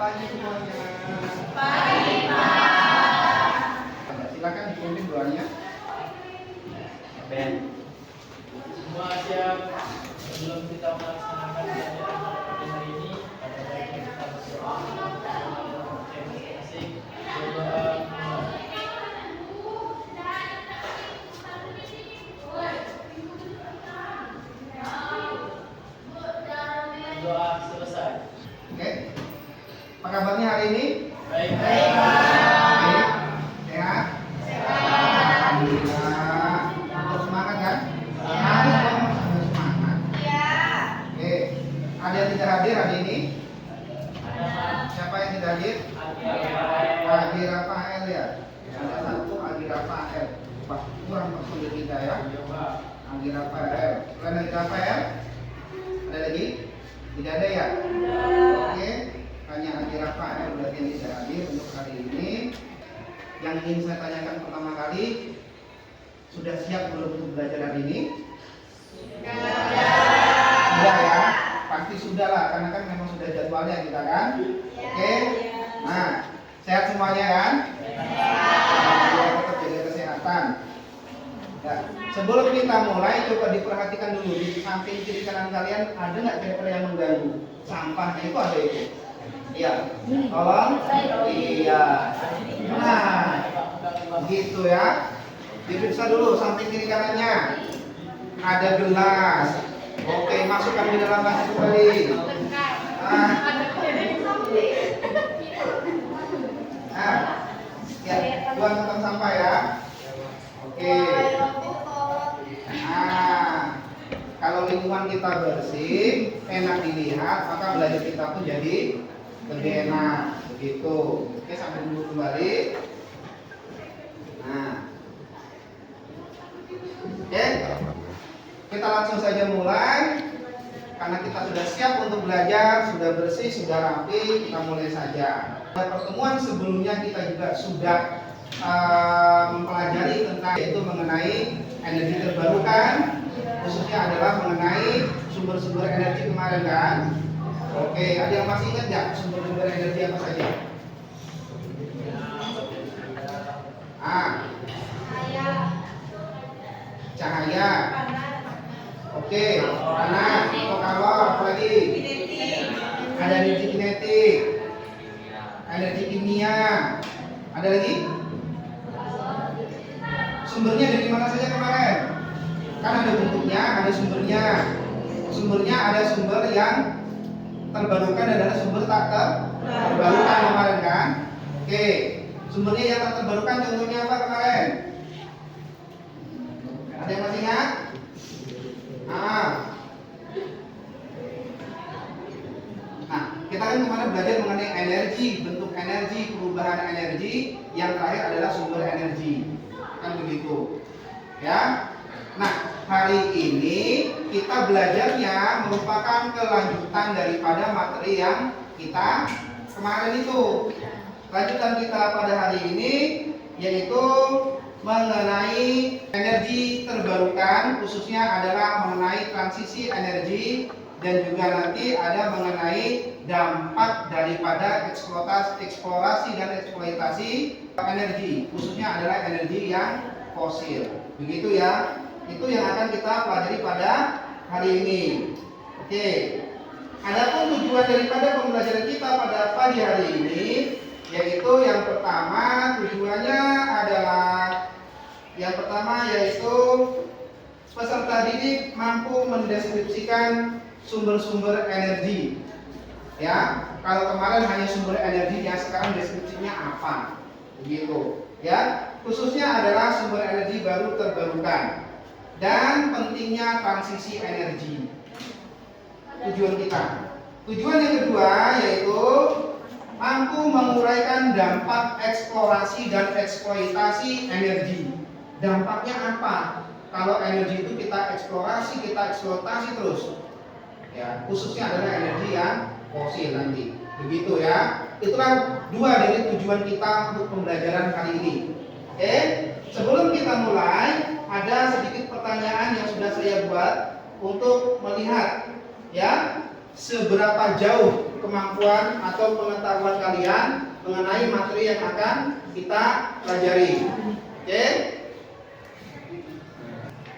Pagi semuanya. Pagi, Pak. Silakan dipimpin doanya. Ben. Semua siap. Sebelum kita melaksanakan pelajaran pada hari ini, pada baiknya kita berdoa. Masing-masing berdoa. Doa selesai. Oke. Apa kabarnya hari ini? Baik. Baik, Pak. Oke. Sehat? Alhamdulillah. Untuk semangat kan? Harus dong, harus semangat. Iya. Oke. Ada yang tidak hadir hari ini? Siapa yang tidak hadir? Agi Rafael ya. Ada satu Agi Rafael. Wah, kurang maksud kita ya. Agi Rafael. Selain Agi Rafael, ada lagi? Tidak ada ya? Oke. Hanya Agi Rafael berarti yang tidak hadir untuk hari ini. Yang ingin saya tanyakan pertama kali, sudah siap belum untuk belajar hari ini? Sudah ya? Pasti sudah lah, karena kan memang sudah jadwalnya kita kan? Oke. Nah, sehat semuanya kan? Tetap jaga kesehatan. Ya. Sebelum kita mulai, coba diperhatikan dulu di samping kiri kanan kalian ada nggak kira-kira yang mengganggu? Sampahnya itu ada itu. Iya. Tolong. Iya. Nah, gitu ya. Diperiksa dulu samping kiri kanannya. Ada gelas. Oke, masukkan di dalam gelas itu tadi. Ya, buang ke tong sampah ya. Oke. Nah, kalau lingkungan kita bersih, enak dilihat, maka belajar kita tuh jadi lebih enak, begitu. Oke, sampai dulu kembali. Nah, oke, kita langsung saja mulai. Karena kita sudah siap untuk belajar, sudah bersih, sudah rapi, kita mulai saja. Pada pertemuan sebelumnya kita juga sudah mempelajari tentang yaitu mengenai energi terbarukan, khususnya adalah mengenai sumber-sumber energi kemarin kan. Oke, ada yang masih ingat nggak sumber-sumber energi apa saja? Cahaya. Oke, panas, atau kalor, apa lagi? Ada energi kinetik, energi kimia, ada lagi? Sumbernya dari mana saja kemarin? Kan ada bentuknya, ada sumbernya. Sumbernya ada sumber yang terbarukan dan ada sumber tak terbarukan kemarin kan? Oke, sumbernya yang tak terbarukan contohnya apa kemarin? Ada yang masih ingat? Nah, kita kan kemarin belajar mengenai energi, bentuk energi, perubahan energi. Yang terakhir adalah sumber energi, kan begitu, ya. Nah, hari ini kita belajarnya merupakan kelanjutan daripada materi yang kita kemarin itu. Lanjutan kita pada hari ini yaitu mengenai energi terbarukan, khususnya adalah mengenai transisi energi, dan juga nanti ada mengenai dampak daripada eksplorasi dan eksploitasi energi, khususnya adalah energi yang fosil. Begitu ya. Itu yang akan kita pelajari pada hari ini. Oke. Adapun tujuan daripada pembelajaran kita pada pagi hari ini yaitu yang pertama tujuannya adalah yaitu peserta didik mampu mendeskripsikan sumber-sumber energi. Ya, kalau kemarin hanya sumber energi, ya sekarang deskripsinya apa? Begitu. Ya, khususnya adalah sumber energi baru terbarukan dan pentingnya transisi energi. Tujuan kita. Tujuan yang kedua yaitu mampu menguraikan dampak eksplorasi dan eksploitasi energi. Dampaknya apa? Kalau energi itu kita eksplorasi, kita eksploitasi terus. Ya, khususnya adalah energi yang fosil nanti. Begitu ya. Itulah dua dari tujuan kita untuk pembelajaran kali ini. Oke, sebelum kita mulai, ada sedikit pertanyaan yang sudah saya buat untuk melihat ya seberapa jauh kemampuan atau pengetahuan kalian mengenai materi yang akan kita pelajari. Oke?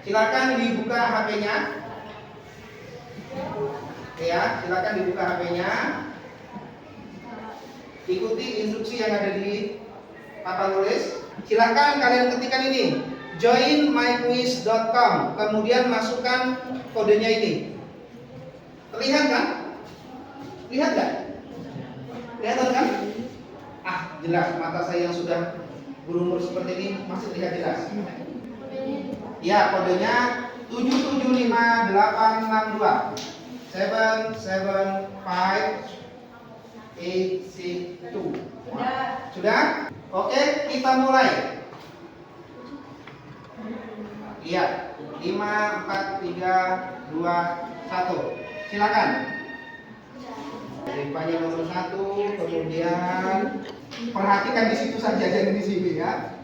Silakan dibuka HP-nya. Ya, silakan dibuka HP-nya. Ikuti instruksi yang ada di papan tulis. Silakan kalian ketikkan ini, joinmyquiz.com. Kemudian masukkan kodenya ini. Terlihat kan? Lihat nggak? Kelihatan kan? Jelas. Mata saya yang sudah berumur seperti ini masih terlihat jelas. Ya, kodenya 775862. 775862. Sudah? Oke, kita mulai. Iya, 5 4 3 2 1. Silakan. Ripanya nomor 1, kemudian perhatikan di situ saja, jangan di sini ya.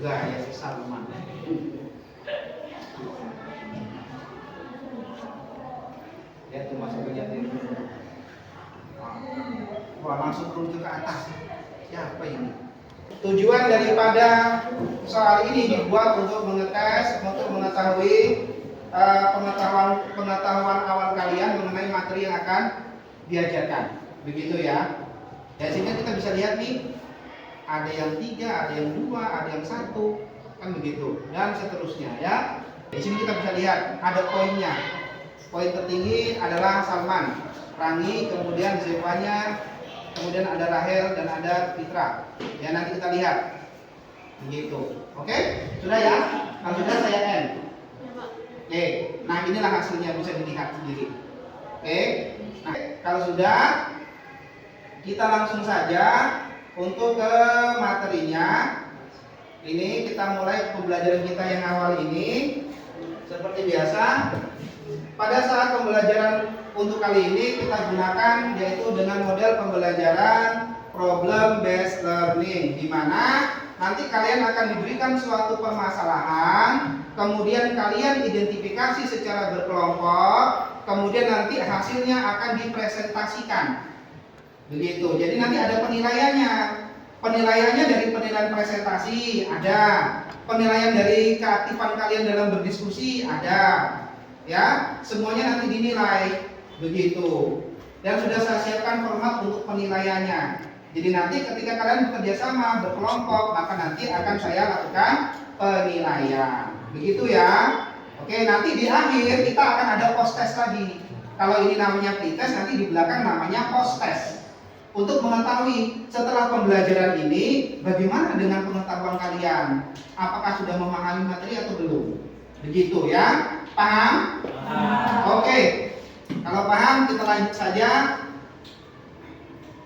Enggak ya, si Salman. Lihat tuh masuk ke jati. Wah, langsung turun ke atas. Siapa ini? Tujuan daripada soal ini dibuat untuk mengetes, untuk mengetahui pengetahuan awal kalian mengenai materi yang akan diajarkan. Begitu ya. Dari sini kita bisa lihat nih, ada yang 3, ada yang 2, ada yang 1, kan begitu, dan seterusnya ya. Di sini kita bisa lihat ada poinnya. Poin tertinggi adalah Salman, Rangi, kemudian Zevanya, kemudian ada Rahel dan ada Fitra. Ya, nanti kita lihat. Begitu. Oke? Sudah ya? Kalau sudah saya end. Oke. Nah, inilah hasilnya, bisa dilihat sendiri. Oke. Nah, kalau sudah, kita langsung saja untuk ke materinya. Ini kita mulai pembelajaran kita yang awal ini. Seperti biasa, pada saat pembelajaran untuk kali ini kita gunakan yaitu dengan model pembelajaran problem based learning, di mana nanti kalian akan diberikan suatu permasalahan, kemudian kalian identifikasi secara berkelompok, kemudian nanti hasilnya akan dipresentasikan. Begitu. Jadi nanti ada penilaiannya. Penilaiannya dari penilaian presentasi ada, penilaian dari keaktifan kalian dalam berdiskusi ada. Ya, semuanya nanti dinilai. Begitu. Dan sudah saya siapkan format untuk penilaiannya. Jadi nanti ketika kalian bekerja sama berkelompok, maka nanti akan saya lakukan penilaian. Begitu ya. Oke, nanti di akhir kita akan ada post test lagi. Kalau ini namanya pretest, nanti di belakang namanya post test. Untuk mengetahui setelah pembelajaran ini bagaimana dengan pengetahuan kalian. Apakah sudah memahami materi atau belum? Begitu ya. Paham? Oke. Kalau paham, kita lanjut saja.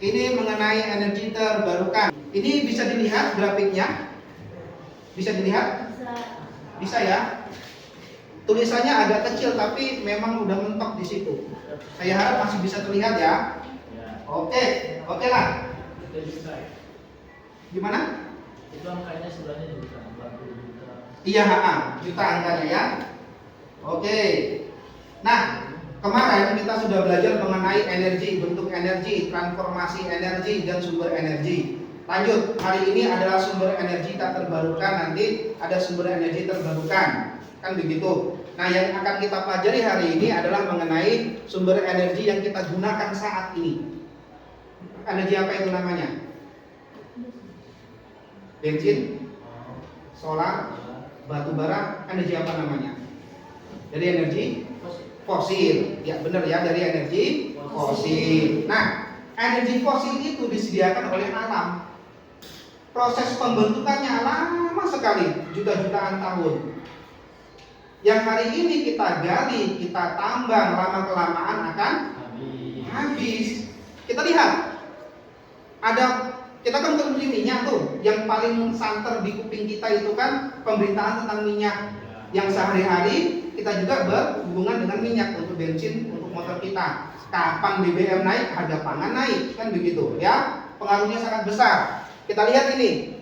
Ini mengenai energi terbarukan. Ini bisa dilihat grafiknya? Bisa dilihat? Bisa ya. Tulisannya agak kecil tapi memang udah mentok di situ. Saya harap masih bisa terlihat ya. Oke lah. Gimana? Itu angkanya sebenarnya juta, 40 juta. Iya, juta angkanya ya. Oke. Nah, kemarin kita sudah belajar mengenai energi, bentuk energi, transformasi energi, dan sumber energi. Lanjut, hari ini adalah sumber energi tak terbarukan, nanti ada sumber energi terbarukan. Kan begitu. Nah, yang akan kita pelajari hari ini adalah mengenai sumber energi yang kita gunakan saat ini. Energi apa itu namanya? Bensin, solar, batu bara, energi apa namanya? Dari energi fosil. Ya benar ya, dari energi fosil. Nah, energi fosil itu disediakan oleh alam. Proses pembentukannya lama sekali, juta-jutaan tahun. Yang hari ini kita gali, kita tambang, lama-kelamaan akan habis. Kita lihat. Kita kan konsumsi minyak tuh, yang paling santer di kuping kita itu kan pemberitaan tentang minyak. Yang sehari-hari kita juga berhubungan dengan minyak untuk bensin, untuk motor kita. Kapan BBM naik, harga pangan naik, kan begitu ya. Pengaruhnya sangat besar. Kita lihat ini.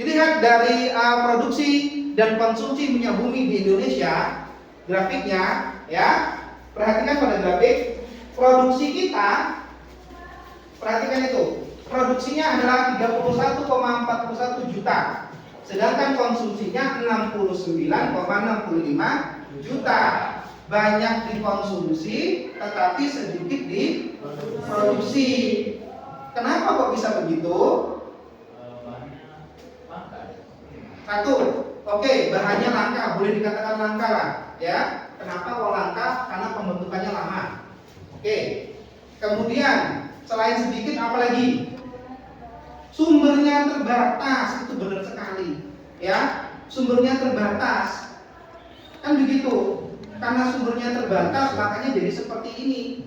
Dilihat dari produksi dan konsumsi minyak bumi di Indonesia, grafiknya, ya. Perhatikan pada grafik produksi kita. Perhatikan itu. Produksinya adalah 31,41 juta. Sedangkan konsumsinya 69,65 juta. Banyak dikonsumsi tetapi sedikit diproduksi. Kenapa kok bisa begitu? Satu, oke, bahannya langka, boleh dikatakan langka lah, ya. Kenapa kok langka? Karena pembentukannya lama. Oke. Kemudian selain sedikit apa lagi? Sumbernya terbatas, itu benar sekali, ya. Sumbernya terbatas, kan begitu. Karena sumbernya terbatas, makanya jadi seperti ini.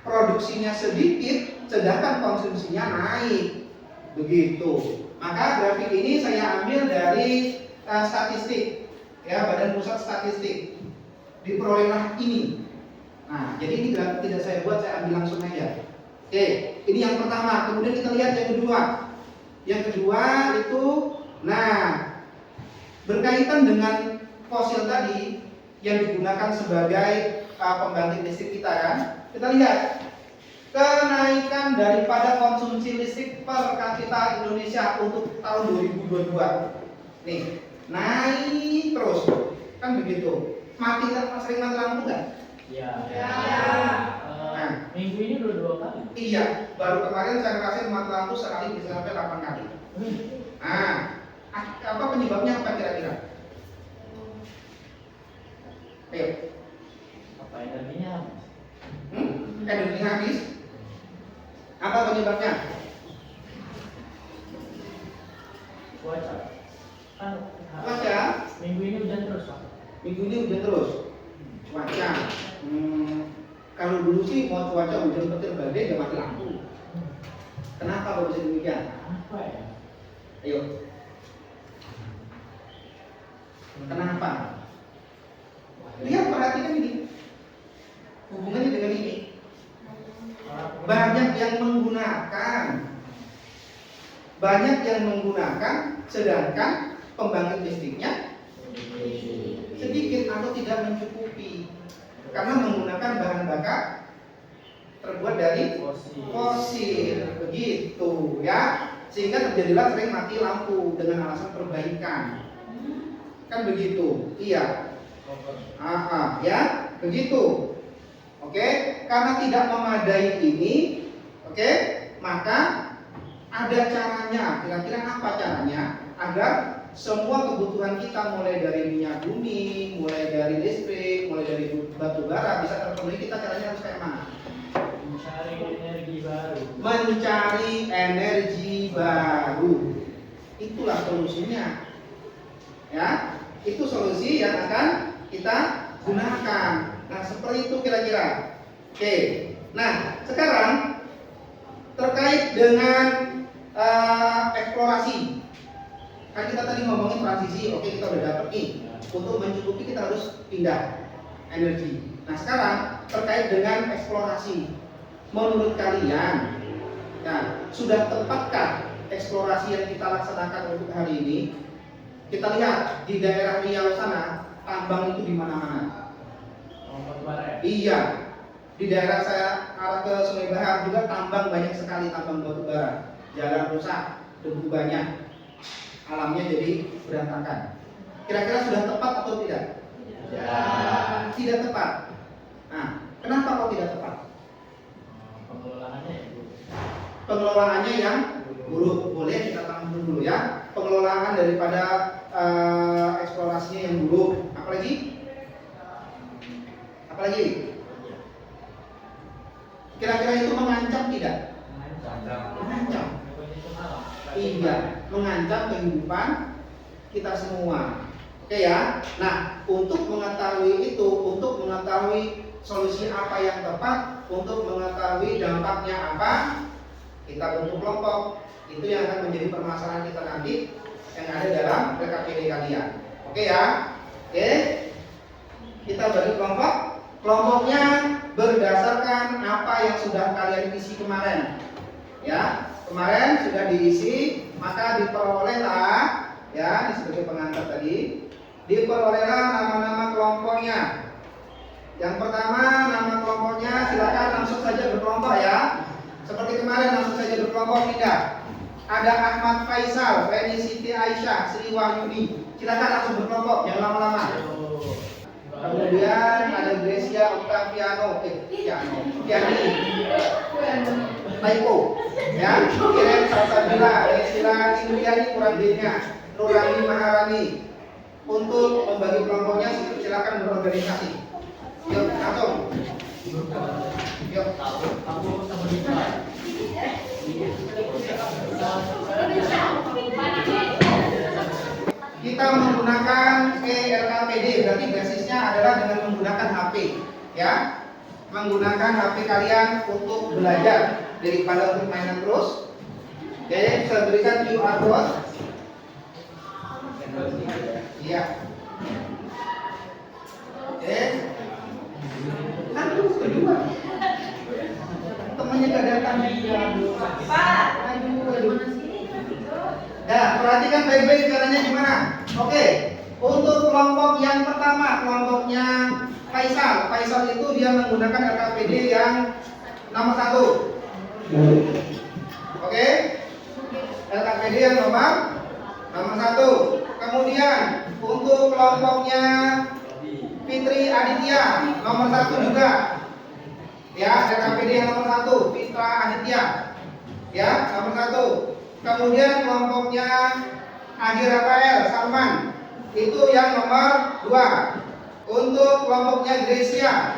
Produksinya sedikit, sedangkan konsumsinya naik, begitu. Maka grafik ini saya ambil dari statistik, ya, Badan Pusat Statistik. Diperolehlah ini. Nah, jadi ini grafik tidak saya buat, saya ambil langsung aja. Oke, ini yang pertama. Kemudian kita lihat yang kedua. Yang kedua itu, nah, berkaitan dengan fosil tadi yang digunakan sebagai pembangkit listrik kita kan. Kita lihat kenaikan daripada konsumsi listrik per kapita Indonesia untuk tahun 2022. Nih, naik terus. Kan begitu. Sering mati lampu nggak? Iya. Nah, Minggu ini udah 2 kali. Iya, baru kemarin saya ngerasain mati lampu sekali bisa sampai 8 kali. Nah, apa penyebabnya apa kira-kira? Ayo. Apa energinya habis? Energi habis. Apa penyebabnya? Cuaca. Kan Cuaca. minggu ini hujan terus, Pak. Minggu ini hujan terus. Cuaca. Kalau dulu sih mau cuaca hujan petir badai ya mati lampu. Kenapa kok bisa demikian? Apa ya? Ayo. Kenapa? Lihat, perhatikan ini. Hubungannya dengan ini. Banyak yang menggunakan, sedangkan pembangkit listriknya sedikit atau tidak mencukupi karena menggunakan bahan bakar terbuat dari fosil, begitu ya, sehingga terjadilah sering mati lampu dengan alasan perbaikan, kan begitu, iya, ya, begitu. Oke, karena tidak memadai ini, oke, maka ada caranya. Kira-kira apa caranya agar semua kebutuhan kita mulai dari minyak bumi, mulai dari listrik, mulai dari batu bara bisa terpenuhi? Kita caranya harus kayak mana? Mencari energi baru. Mencari energi baru. Itulah solusinya. Ya, itu solusi yang akan kita gunakan. Nah, seperti itu kira-kira. Oke. Nah, sekarang terkait dengan eksplorasi. Kan kita tadi ngomongin transisi, oke, kita udah dapet nih. Untuk mencukupi kita harus pindah energi. Nah, sekarang terkait dengan eksplorasi. Menurut kalian, ya, sudah tepatkah eksplorasi yang kita laksanakan untuk hari ini? Kita lihat di daerah Riau sana, tambang itu di mana-mana. Iya, di daerah saya arah ke Sungai Bahar juga tambang banyak sekali, tambang batu bara. Jalan rusak, debu banyak, alamnya jadi berantakan. Kira-kira sudah tepat atau tidak? Tidak tepat. Nah, kenapa kok tidak tepat? Pengelolaannya yang buruk. Boleh kita tampung dulu ya. Pengelolaan daripada eksplorasinya yang buruk. Apalagi? Kira-kira itu mengancam tidak? Mengancam. Iya, mengancam kehidupan kita semua. Oke ya. Nah, untuk mengetahui itu, untuk mengetahui solusi apa yang tepat, untuk mengetahui dampaknya apa, kita bentuk kelompok. Itu yang akan menjadi permasalahan kita nanti yang ada dalam PKPD kalian. Oke ya. Oke. Kita bagi kelompok. Kelompoknya berdasarkan apa yang sudah kalian isi kemarin. Ya, kemarin sudah diisi, maka diperolehlah ya, ini sebagai pengantar tadi, diperolehlah nama-nama kelompoknya. Yang pertama, nama kelompoknya silakan langsung saja berkelompok ya. Seperti kemarin langsung saja berkelompok, tidak. Ada Ahmad Faisal, Feni Siti Aisyah, Sri Wahyuni. Silakan langsung berkelompok, jangan lama-lama. Kemudian ada Gracia Octaviano, Piani, Taiko, ya, Kiren Salsabila, Esila Indriani kurang D-nya, Nurani Maharani. Untuk membagi kelompoknya silakan berorganisasi. Yuk, langsung. Yuk. Kita menggunakan ERKPD, berarti basisnya adalah dengan menggunakan HP, ya. Menggunakan HP kalian untuk belajar daripada untuk mainan terus. Oke, saya berikan QR code. Iya. Oke. Aduh, kedua. Temannya gak datang. Pak. Aduh. Nah, perhatikan baik-baik caranya gimana. Oke, untuk kelompok yang pertama, kelompoknya Faisal. Faisal itu dia menggunakan RKPD yang nomor 1. Oke, RKPD yang nomor 1. Kemudian untuk kelompoknya Fitri Aditya nomor 1 juga. Ya, RKPD yang nomor 1, Fitra Aditya. Ya, nomor 1. Kemudian kelompoknya Adi Rafael Salman itu yang nomor 2. Untuk kelompoknya Gracia,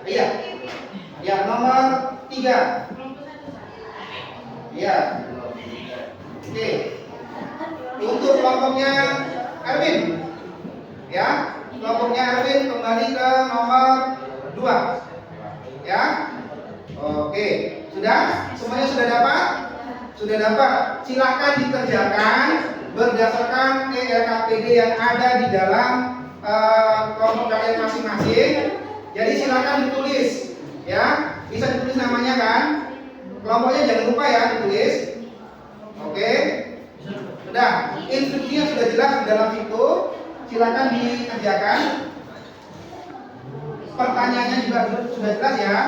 iya, ya nomor 3. Iya. Oke. Untuk kelompoknya Erwin, ya, kelompoknya Erwin kembali ke nomor 2. Ya. Oke. Sudah? Semuanya sudah dapat? Sudah dapat. Silakan dikerjakan berdasarkan ERKPD yang ada di dalam kelompok kalian masing-masing. Jadi silakan ditulis, ya. Bisa ditulis namanya kan? Kelompoknya jangan lupa ya ditulis. Oke. Sudah. Instruksinya sudah jelas di dalam situ. Silakan dikerjakan. Pertanyaannya juga sudah jelas ya.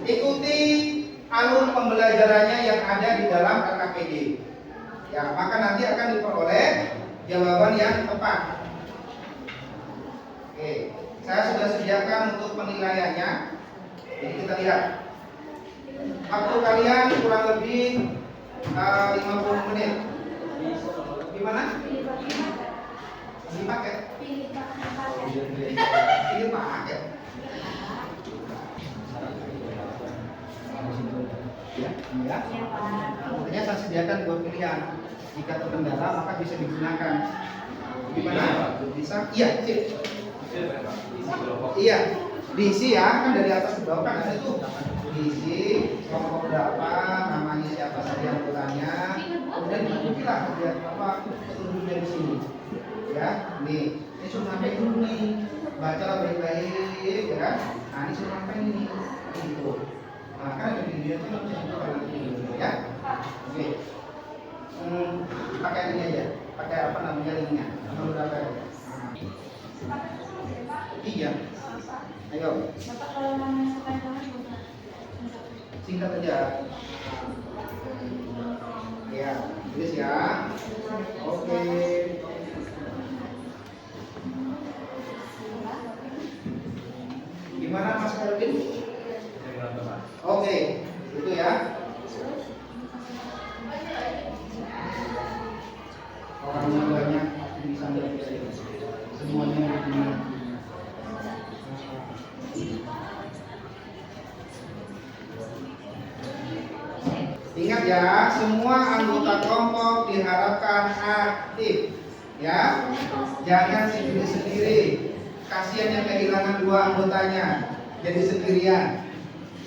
Ikuti alur pembelajarannya yang ada di dalam RKPD. Ya, maka nanti akan diperoleh jawaban yang tepat. Oke, saya sudah sediakan untuk penilaiannya. Jadi kita lihat. Waktu kalian kurang lebih 50 menit. Gimana? Dipakai? Pilih paket. Ya, ya. Makanya saya sediakan 2 pilihan. Jika terkendala maka bisa digunakan. Gimana? Bisa? Iya, sip. Iya, diisi ya, kan dari atas ke bawah kan ada tuh. Diisi kelompok berapa, namanya siapa saja anggotanya. Kemudian diikuti lah lihat apa petunjuk dari sini. Ya, nih, ini suruh sampai dulu nih. Baca baik-baik, ya kan? Nah, ini suruh sampai ini. Gitu. Nah, kan ada di dia tuh bisa juga nanti ya. Oke. Pakai ini aja. Pakai apa namanya linknya? Nomor berapa ya? Iya. Ayo. Bapak kalau namanya sampai Singkat aja. Ya, tulis ya. Oke. Gimana Mas Erwin? Oke, itu ya. Orangnya banyak bisa belajar semuanya di dunia. Ingat ya, semua anggota kelompok diharapkan aktif, ya. Jangan sendiri-sendiri. Kasihan yang kehilangan 2 anggotanya, jadi sendirian,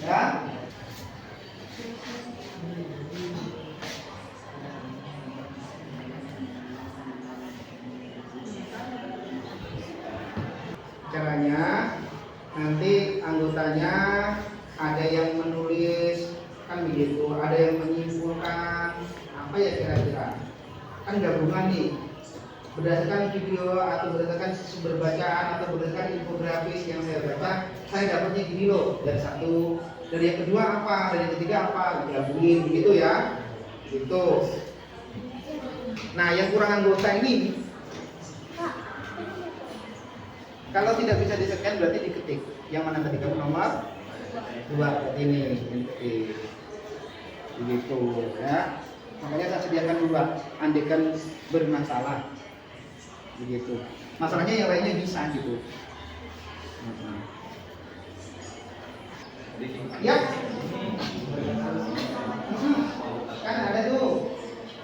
ya. Caranya nanti anggotanya ada yang menulis kan begini. begitu. Ada yang menyimpulkan apa ya kira-kira? Kan gabungan nih. Berdasarkan video atau berdasarkan sumber bacaan atau berdasarkan infografis yang saya baca, saya dapatnya gini loh. Dari satu, dari yang kedua apa, dari yang ketiga apa, digabungin begitu ya. Gitu. Nah, yang kurang anggota ini kalau tidak bisa di-scan berarti diketik. Yang mana ketika nomor 2 ini diketik. Begitu ya. Makanya saya sediakan 2 andaikan bermasalah. Begitu. Masalahnya yang lainnya bisa gitu. Ya. Kan ada tuh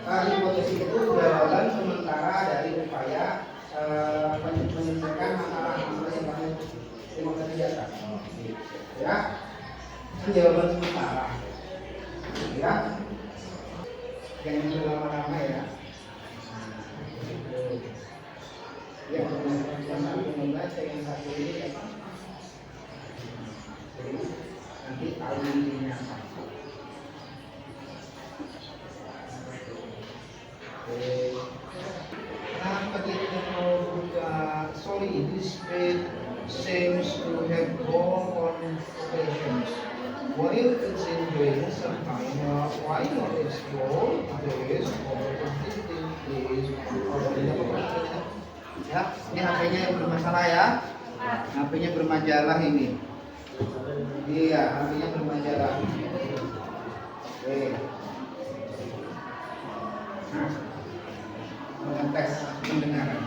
hipotesis itu jawaban sementara dari upaya menyelesaikan masalah-masalah yang kami demokrasi di atas. Ya. Itu jawaban sementara. Ya. Jangan lama-lama ya. Ya, membaca yang satu ini apa? Jadi nanti tahu intinya apa. Sorry, this page seems to have gone on occasions. While it's enjoying some time, why not explore this overthinking is ya, ini HP-nya yang bermasalah ya. HP-nya bermajalah ini. Iya, HP-nya bermajalah. Oke. Nah, mengetes pendengaran.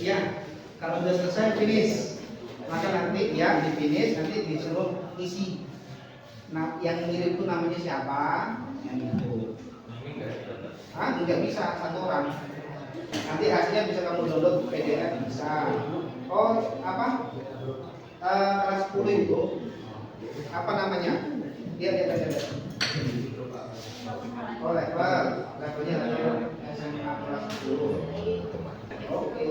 Ya, kalau sudah selesai finish, maka nanti ya di finish nanti disuruh isi. Nah, yang ngirim itu namanya siapa? Yang itu. Nggak bisa satu orang. Nanti hasilnya bisa kamu download PDF bisa. Oh, apa? Kelas 10 itu apa namanya? Lihat. Oh, levelnya SMA kelas 10. Oke,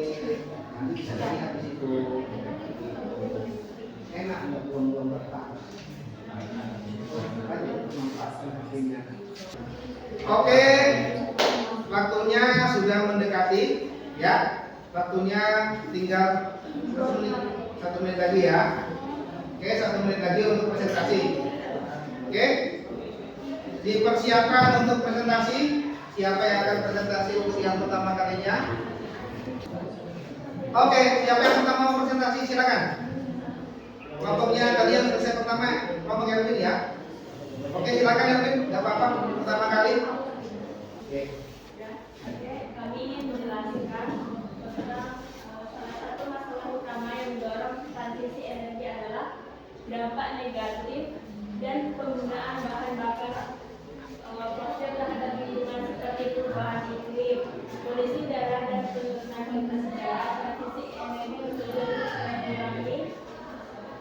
nanti bisa lihat di situ. Enak nggak buang-buang kertas. Oke, waktunya sudah mendekati, ya. Waktunya tinggal 1 menit lagi ya. Oke, 1 menit lagi untuk presentasi. Oke, dipersiapkan untuk presentasi. Siapa yang akan presentasi untuk yang pertama kalinya? Oke, siapa yang pertama mau presentasi silakan. Kelompoknya kalian selesai pertama, kelompok Erwin ya. Oke, silakan Erwin, nggak apa-apa pertama kali. Oke. Kami ingin menjelaskan tentang salah satu masalah utama yang mendorong transisi energi adalah dampak negatif dan penggunaan bahan bakar fosil terhadap lingkungan seperti perubahan iklim, polusi udara dan penurunan ketersediaan transisi energi untuk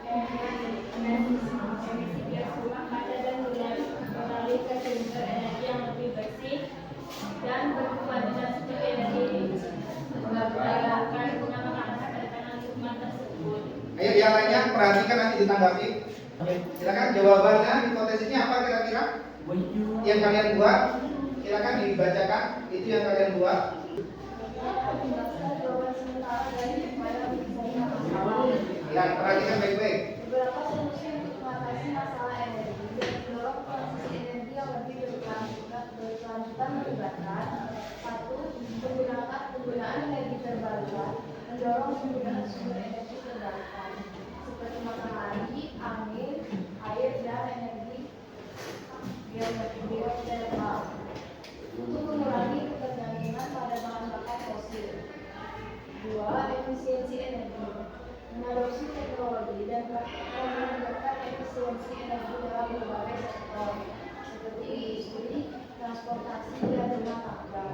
mengurangi emisi gas rumah kaca dan beralih ke sumber energi yang lebih bersih dan berkelanjutan seperti energi menggunakan penanganan lingkungan tersebut. Ayo yang lainnya perhatikan nanti ditanggapi. Silakan jawabannya, hipotesisnya apa kira-kira? Yang kalian buat, silakan dibacakan. Itu yang kalian buat. Ya, perhatikan baik-baik. Beberapa solusi untuk mengatasi masalah energi dan mendorong transisi energi yang lebih berkelanjutan melibatkan: 1. Penggunaan energi terbarukan, mendorong penggunaan sumber energi terbarukan seperti matahari, angin, air, mengadopsi teknologi dan meningkatkan efisiensi energi dalam berbagai sektor seperti industri, transportasi, dan rumah tangga.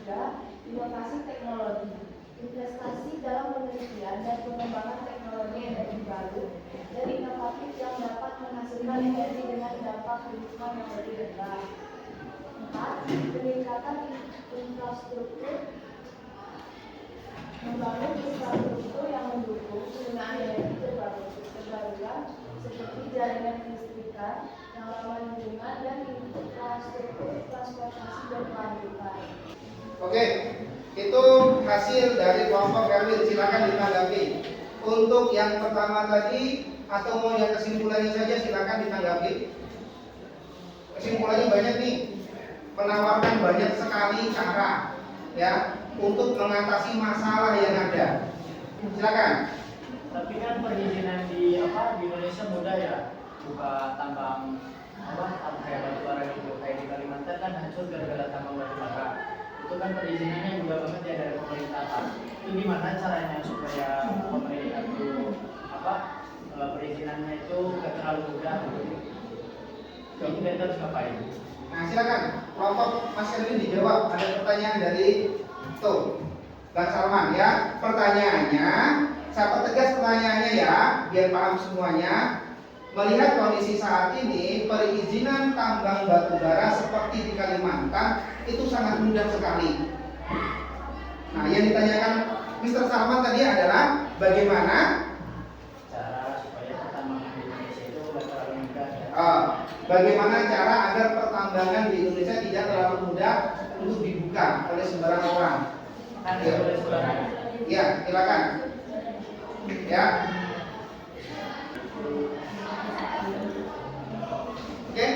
3. Inovasi teknologi, investasi dalam penelitian dan pengembangan teknologi energi baru dan inovatif yang dapat menghasilkan energi dengan dampak lingkungan yang lebih rendah. 4. Peningkatan infrastruktur, membangun infrastruktur yang mendukung penggunaan energi terbarukan seperti jaringan listrikan yang ramah lingkungan dan infrastruktur transportasi dan pelabuhan. Oke, itu hasil dari kelompok Erwin. Silakan ditanggapi. Untuk yang pertama tadi atau mau yang kesimpulannya saja silakan ditanggapi. Kesimpulannya banyak nih, menawarkan banyak sekali cara ya untuk mengatasi masalah yang ada. Silakan. Tapi kan perizinan di Indonesia mudah ya, buka tambang kayak batu bara gitu, kayak di Kalimantan kan hancur gara-gara tambang batu bara. Itu kan perizinannya mudah banget ya dari pemerintah. Itu gimana caranya supaya pemerintah itu perizinannya itu gak terlalu mudah gitu? Jadi kita harus ngapain? Nah, silakan kelompok Mas Erwin dijawab. Ada pertanyaan dari Bang Salman ya. Pertanyaannya, saya pertegas pertanyaannya ya, biar paham semuanya. Melihat kondisi saat ini, perizinan tambang batubara seperti di Kalimantan itu sangat mudah sekali. Nah, yang ditanyakan Mr. Salman tadi adalah bagaimana Cara supaya pertambangan di Indonesia itu gak terlalu mudah ya? Bagaimana cara agar pertambangan di Indonesia tidak terlalu mudah untuk dibuka oleh sembarang orang? Kan ya, boleh sembarangan. Ya, silakan. Ya. Oke,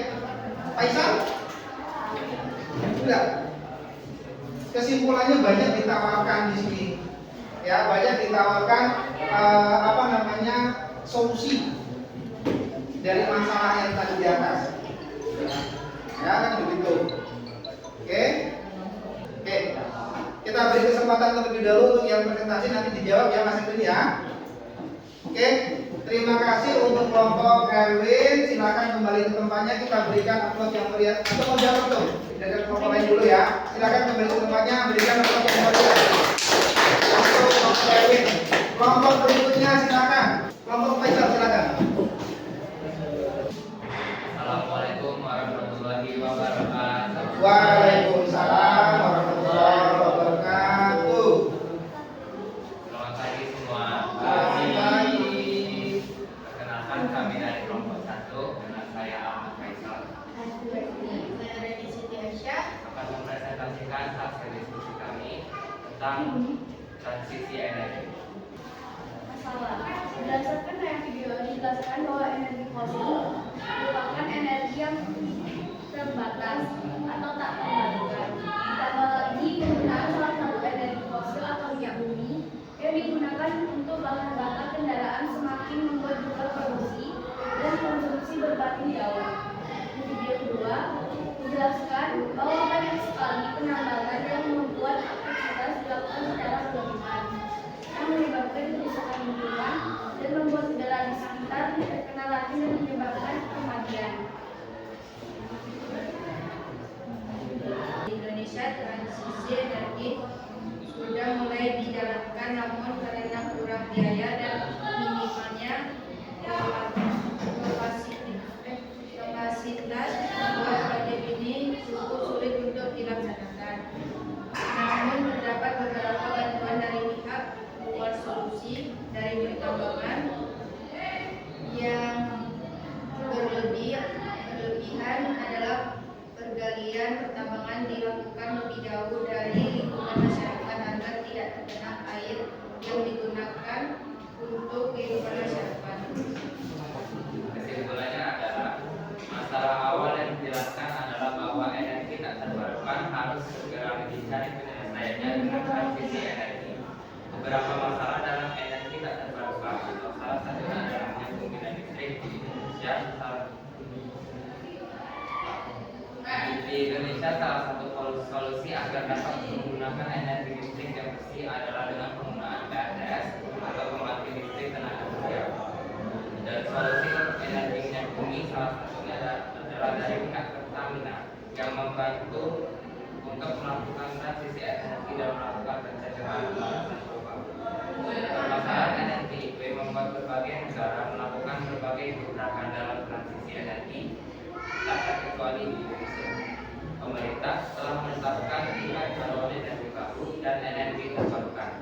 Faisal? Sudah. Kesimpulannya banyak ditawarkan di sini. Ya, banyak ditawarkan solusi dari masalah yang tadi di atas. Ya, kan begitu. Oke. Kita beri kesempatan terlebih dahulu untuk yang presentasi nanti dijawab ya Mas Edwin ya. Oke. Terima kasih untuk kelompok Erwin. Silakan kembali ke tempatnya. Kita berikan upload yang meriah. Atau mau jawab tuh dari kelompok lain dulu ya. Silakan kembali ke tempatnya. Berikan upload yang meriah. Untuk kelompok Erwin. Kelompok berikutnya silakan. Kelompok Faisal silakan. Assalamualaikum warahmatullahi wabarakatuh. Waalaikumsalam warahmatullahi wabarakatuh. Selamat pagi semua. Selamat pagi. Perkenalkan kami dari kelompok 1 dengan saya Ahmad Faisal akan mempresentasikan hasil diskusi kami tentang transisi energi. Berdasarkan yang video dijelaskan bahwa energi fosil merupakan energi yang terbatas atau tak terbarukan. Ditambah lagi penggunaan salah satu energi fosil atau minyak bumi yang digunakan untuk bahan bakar kendaraan semakin membuat jumlah produksi dan konsumsi berbanding jauh. Di video kedua dijelaskan bahwa banyak sekali penambangan yang membuat aktivitas dilakukan secara berlebihan yang menyebabkan kerusakan lingkungan dan membuat udara di sekitar terkena racun dan menyebabkan kematian. Di Indonesia transisi energi sudah mulai dijalankan, namun karena kurang biaya dan minimalnya kapasitas membuat proyek ini cukup sulit untuk dilaksanakan. Namun terdapat beberapa bantuan dari pihak luar solusi dari pertambangan yang berlebihan adalah pergalian pertambangan dilakukan lebih jauh dari lingkungan masyarakat agar tidak terkena air yang digunakan untuk kehidupan masyarakat. Kesimpulannya adalah masalah awal yang dijelaskan adalah bahwa energi tak terbarukan harus segera dicari penyelesaiannya dengan transisi energi. Beberapa masalah dalam energi tak terbarukan atau salah satunya adalah penggunaan listrik di Indonesia. Di Indonesia salah satu solusi agar dapat menggunakan energi listrik yang bersih adalah dengan penggunaan PLTS atau pembangkit listrik Dan solusi energi minyak bumi salah satunya adalah dari pihak Pertamina yang membantu untuk melakukan transisi energi dan melakukan pencegahan pemanasan global. Permasalahan energi IKW membuat berbagai negara melakukan berbagai gebrakan dalam transisi energi, tak terkecuali di Indonesia. Pemerintah telah menetapkan tingkat kalori energi baru dan energi terbarukan.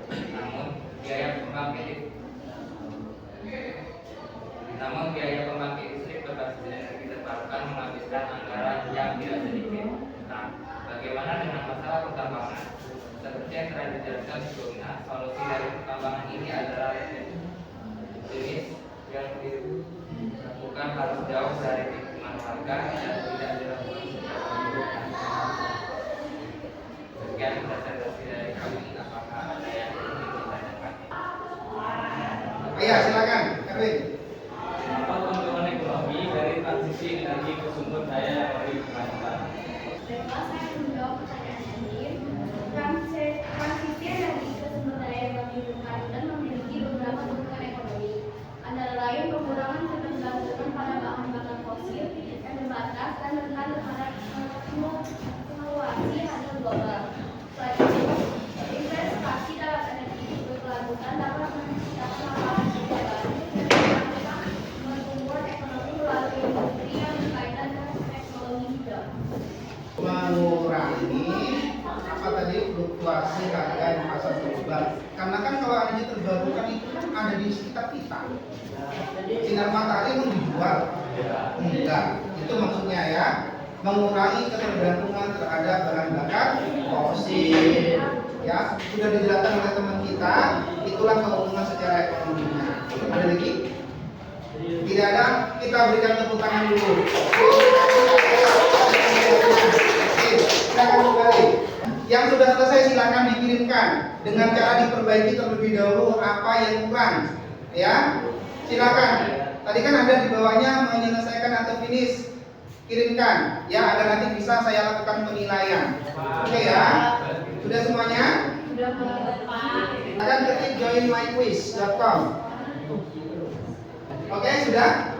Namun biaya pembangkit listrik berbasis energi terbarukan menghabiskan anggaran yang tidak sedikit. Nah, bagaimana dengan masalah pertambangan? Seperti yang telah dijelaskan sebelumnya, solusi dari pertambangan ini adalah jenis yang bukan harus jauh dari lingkungan warga dan tidak dilakukan secara berlebihan. Sekian presentasi dari kami. Apakah ada yang ingin ditanyakan? Iya, silakan, Erwin. Apa keuntungan ekonomi dari transisi energi ke sumber daya yang lebih berkelanjutan? Baiklah, saya menjawab pertanyaan ini. Transisi energi ke sumber daya yang lebih berkelanjutan memiliki beberapa keuntungan ekonomi, antara lain pengurangan ketergantungan pada bahan bakar fosil yang terbatas dan rentan terhadap fluktuasi harga global. Selain itu, investasi dalam energi berkelanjutan dapat menciptakan lapangan kerja baru dan memperkuat ekonomi melalui industri yang berkaitan dengan teknologi hijau. Mengurangi apa tadi fluktuasi harga di pasar global. Karena kan kalau energi terbarukan itu kan ada di sekitar kita. Sinar matahari mau dijual? Enggak. Itu maksudnya ya. Mengurangi ketergantungan terhadap bahan bakar fosil. Ya, sudah dijelaskan oleh teman kita. Itulah keuntungan secara ekonominya. Ada lagi? Tidak ada. Kita berikan tepuk tangan dulu. Silakan kembali. Yang sudah selesai silakan dikirimkan dengan cara diperbaiki terlebih dahulu apa yang kurang. Ya, silakan. Tadi kan ada di bawahnya menyelesaikan atau finish. Kirimkan ya agar nanti bisa saya lakukan penilaian. Oke ya. Sudah semuanya? Sudah Pak. Akan ketik joinmyquiz.com. Oke, sudah?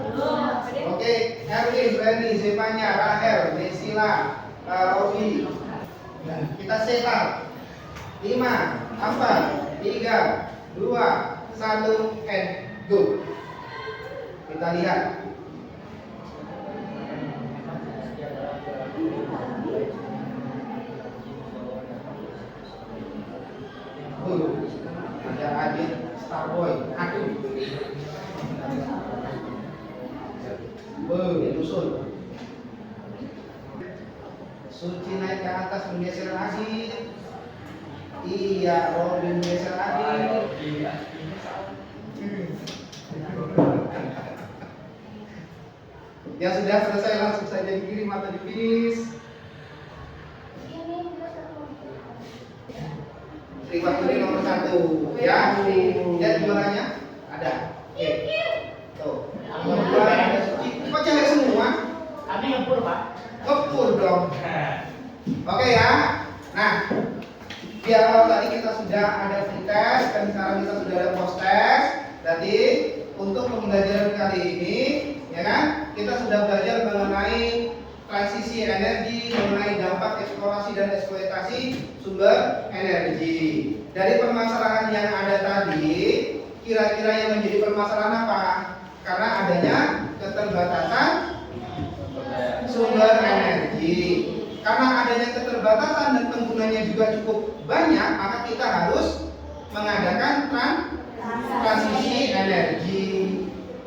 Oke, Erwin, Reni, Zevanya, Rahel, Nesila, Robi. Kita setup. 5, 4, 3, 2, 1, and go. Kita lihat. Ada Adit Starboy. Aduh. Nyusul. Suci naik ke atas menggeser lagi. Iya, Robin geser lagi. Yang sudah selesai langsung saja dikirim atau di finish. Terima kasih nomor 1 ya. Lihat jualannya ada. Oke. Tuh. Nomor 2 ada Suci. Kok cewek semua? Kami ngepur, Pak. Ngepur dong. Oke ya. Nah, di awal tadi kita sudah ada free test dan sekarang kita sudah ada post test. Jadi untuk pembelajaran kali ini, ya kan, kita sudah belajar mengenai transisi energi, mengenai dampak eksplorasi dan eksploitasi sumber energi. Dari permasalahan yang ada tadi, kira-kira yang menjadi permasalahan apa? Karena adanya keterbatasan sumber energi. Karena adanya keterbatasan dan penggunanya juga cukup banyak, maka kita harus mengadakan transisi energi.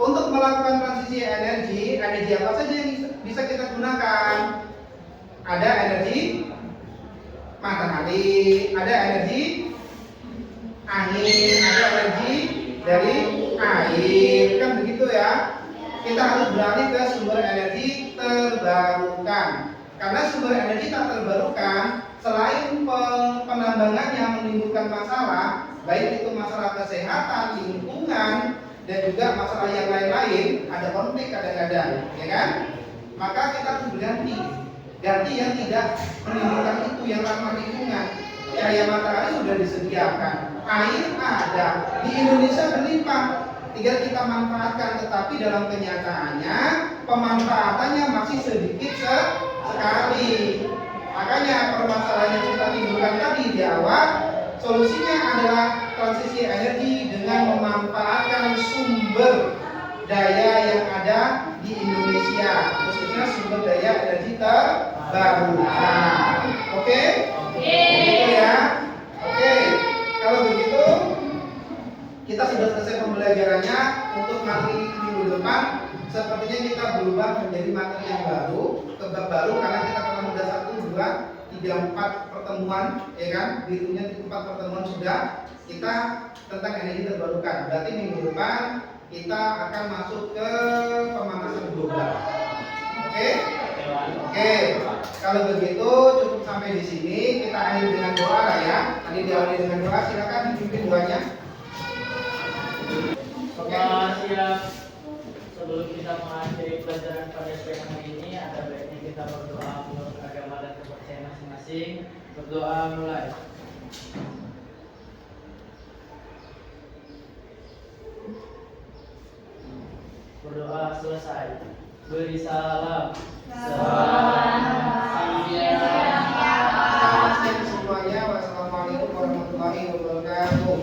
Untuk melakukan transisi energi apa saja yang bisa kita gunakan? Ada energi matahari, ada energi angin, ada energi dari air, kan begitu ya. Kita harus beralih ke sumber energi terbarukan. Karena sumber energi tak terbarukan, selain penambangan yang menimbulkan masalah, baik itu masalah kesehatan, lingkungan, dan juga masalah yang lain-lain, ada konflik kadang-kadang, ya kan? Maka kita harus berganti yang tidak menimbulkan itu, yang ramah lingkungan. Cahaya matahari sudah disediakan, air ada, di Indonesia berlimpah. tinggal kita manfaatkan, tetapi dalam kenyataannya pemanfaatannya masih sedikit sekali. Makanya permasalahan yang kita timbulkan tadi di awal, solusinya adalah transisi energi dengan memanfaatkan sumber daya yang ada di Indonesia, khususnya sumber daya energi terbarukan. Oke? Begitu ya. Oke. Kalau begitu kita sudah selesai pembelajarannya. Untuk materi minggu depan sepertinya kita berubah menjadi materi yang baru, bab baru, karena kita pernah sudah 1, 2, 3, 4 pertemuan, ya kan? Berikutnya 4 pertemuan sudah kita tentang energi terbarukan. Berarti minggu depan kita akan masuk ke pemanasan global. Oke? Oke. Kalau begitu cukup sampai di sini. Kita akhiri dengan doa lah ya. Tadi diawali dengan doa, silakan dipimpin doanya. Oke. Siap. Sebelum kita mengakhiri pelajaran pada siang hari ini, ada baiknya kita berdoa menurut agama dan kepercayaan masing-masing. Berdoa mulai. Berdoa selesai. Beri salam. Selamat siang semuanya. Wassalamualaikum warahmatullahi wabarakatuh.